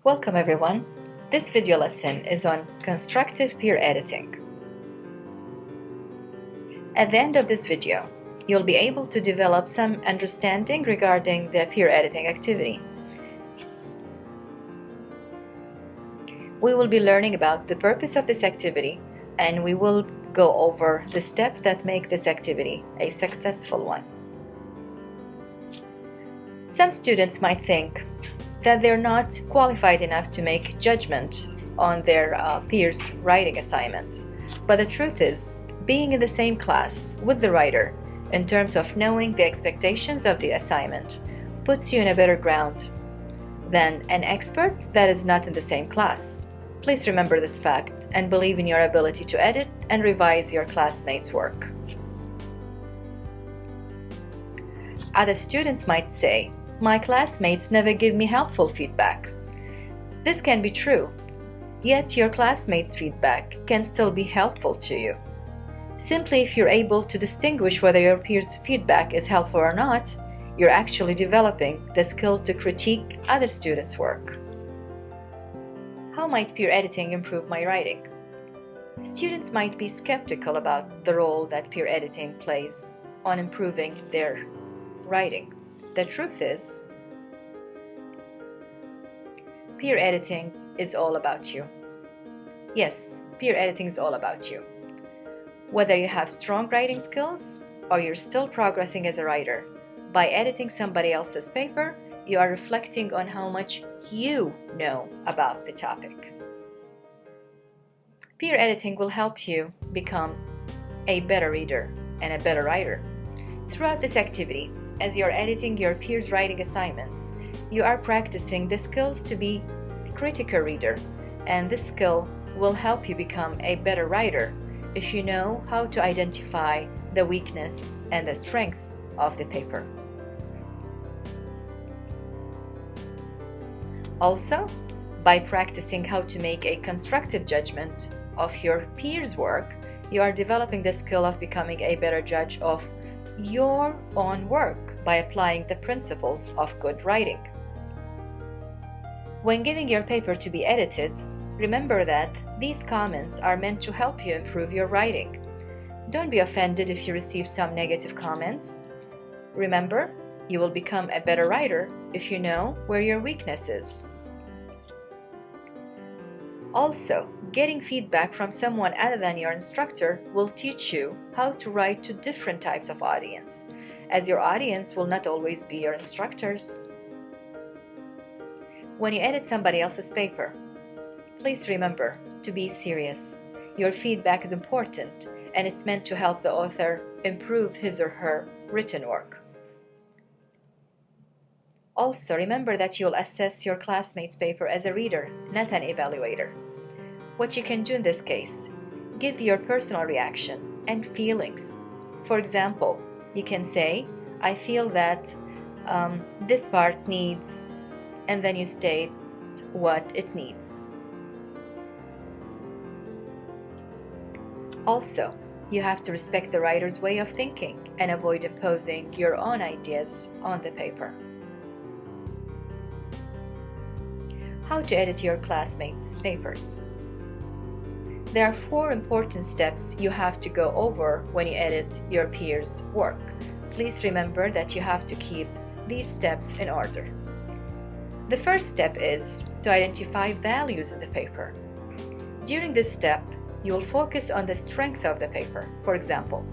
Welcome everyone. This video lesson is on constructive peer editing. At the end of this video, you'll be able to develop some understanding regarding the peer editing activity. We will be learning about the purpose of this activity, and we will go over the steps that make this activity a successful one. Some students might think that they're not qualified enough to make judgment on their peers' writing assignments. But the truth is, being in the same class with the writer in terms of knowing the expectations of the assignment puts you in a better ground than an expert that is not in the same class. Please remember this fact and believe in your ability to edit and revise your classmates' work. Other students might say, "My classmates never give me helpful feedback." This can be true, yet your classmates' feedback can still be helpful to you. Simply if you're able to distinguish whether your peers' feedback is helpful or not, you're actually developing the skill to critique other students' work. How might peer editing improve my writing? Students might be skeptical about the role that peer editing plays on improving their writing. The truth is, peer editing is all about you. Yes, peer editing is all about you. Whether you have strong writing skills or you're still progressing as a writer, by editing somebody else's paper, you are reflecting on how much you know about the topic. Peer editing will help you become a better reader and a better writer. Throughout this activity, as you're editing your peers' writing assignments, you are practicing the skills to be a critical reader, and this skill will help you become a better writer if you know how to identify the weakness and the strength of the paper. Also, by practicing how to make a constructive judgment of your peers' work, you are developing the skill of becoming a better judge of your own work by applying the principles of good writing. When giving your paper to be edited, remember that these comments are meant to help you improve your writing. Don't be offended if you receive some negative comments. Remember, you will become a better writer if you know where your weakness is. Also, getting feedback from someone other than your instructor will teach you how to write to different types of audience, as your audience will not always be your instructors. When you edit somebody else's paper, please remember to be serious. Your feedback is important, and it's meant to help the author improve his or her written work. Also, remember that you'll assess your classmate's paper as a reader, not an evaluator. What you can do in this case, give your personal reaction and feelings. For example, you can say, "I feel that this part needs," and then you state what it needs. Also, you have to respect the writer's way of thinking and avoid imposing your own ideas on the paper. How to edit your classmates' papers. There are 4 important steps you have to go over when you edit your peers' work. Please remember that you have to keep these steps in order. The first step is to identify values in the paper. During this step, you will focus on the strength of the paper. For example,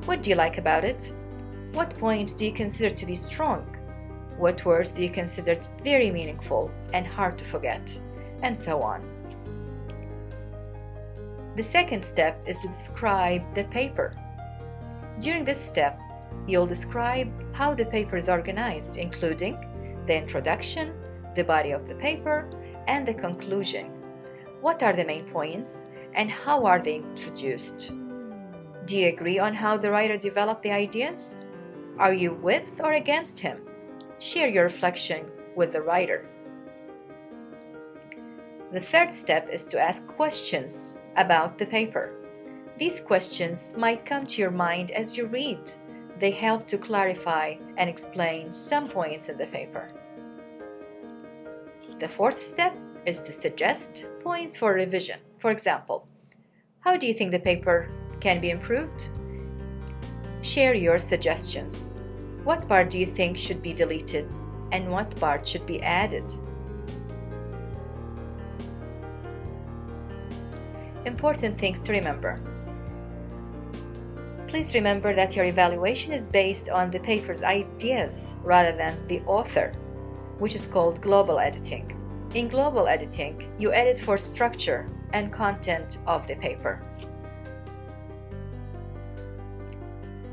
what do you like about it? What points do you consider to be strong? What words do you consider very meaningful and hard to forget? And so on. The second step is to describe the paper. During this step, you'll describe how the paper is organized, including the introduction, the body of the paper, and the conclusion. What are the main points, and how are they introduced? Do you agree on how the writer developed the ideas? Are you with or against him? Share your reflection with the writer. The third step is to ask questions about the paper. These questions might come to your mind as you read. They help to clarify and explain some points in the paper. The fourth step is to suggest points for revision. For example, how do you think the paper can be improved? Share your suggestions. What part do you think should be deleted and what part should be added? Important things to remember. Please remember that your evaluation is based on the paper's ideas rather than the author, which is called global editing. In global editing, you edit for structure and content of the paper.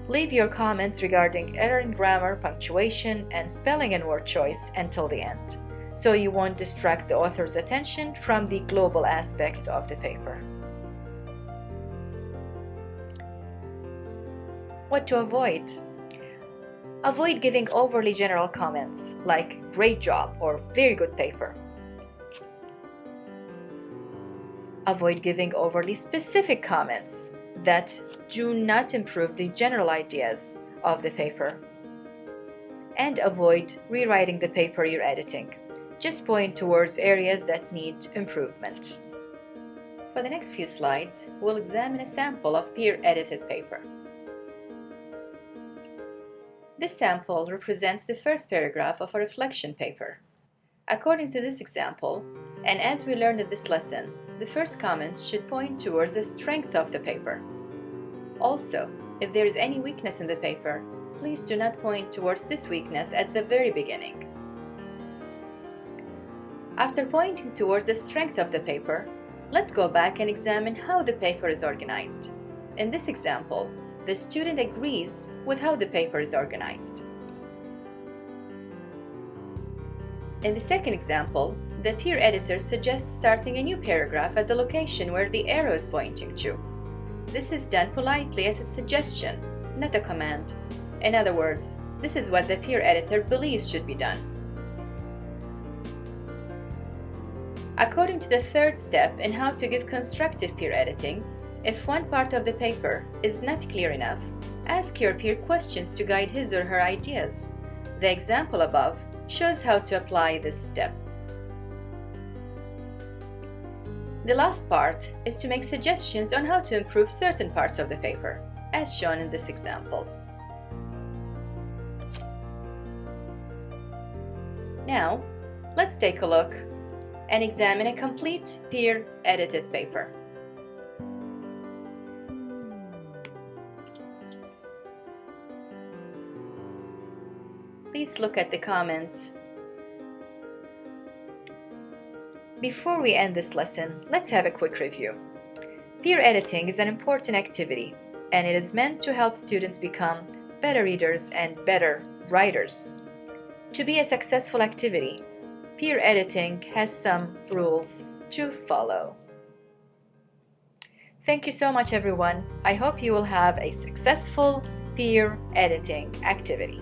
Leave your comments regarding error in grammar, punctuation, and spelling and word choice until the end, so you won't distract the author's attention from the global aspects of the paper. What to avoid? Avoid giving overly general comments like "great job" or "very good paper." Avoid giving overly specific comments that do not improve the general ideas of the paper. And avoid rewriting the paper you're editing. Just point towards areas that need improvement. For the next few slides, we'll examine a sample of peer-edited paper. This sample represents the first paragraph of a reflection paper. According to this example, and as we learned in this lesson, the first comments should point towards the strength of the paper. Also, if there is any weakness in the paper, please do not point towards this weakness at the very beginning. After pointing towards the strength of the paper, let's go back and examine how the paper is organized. In this example, the student agrees with how the paper is organized. In the second example, the peer editor suggests starting a new paragraph at the location where the arrow is pointing to. This is done politely as a suggestion, not a command. In other words, this is what the peer editor believes should be done. According to the third step in how to give constructive peer editing, if one part of the paper is not clear enough, ask your peer questions to guide his or her ideas. The example above shows how to apply this step. The last part is to make suggestions on how to improve certain parts of the paper, as shown in this example. Now, let's take a look and examine a complete peer-edited paper. Please look at the comments. Before we end this lesson, let's have a quick review. Peer editing is an important activity, and it is meant to help students become better readers and better writers. To be a successful activity, peer editing has some rules to follow. Thank you so much, everyone. I hope you will have a successful peer editing activity.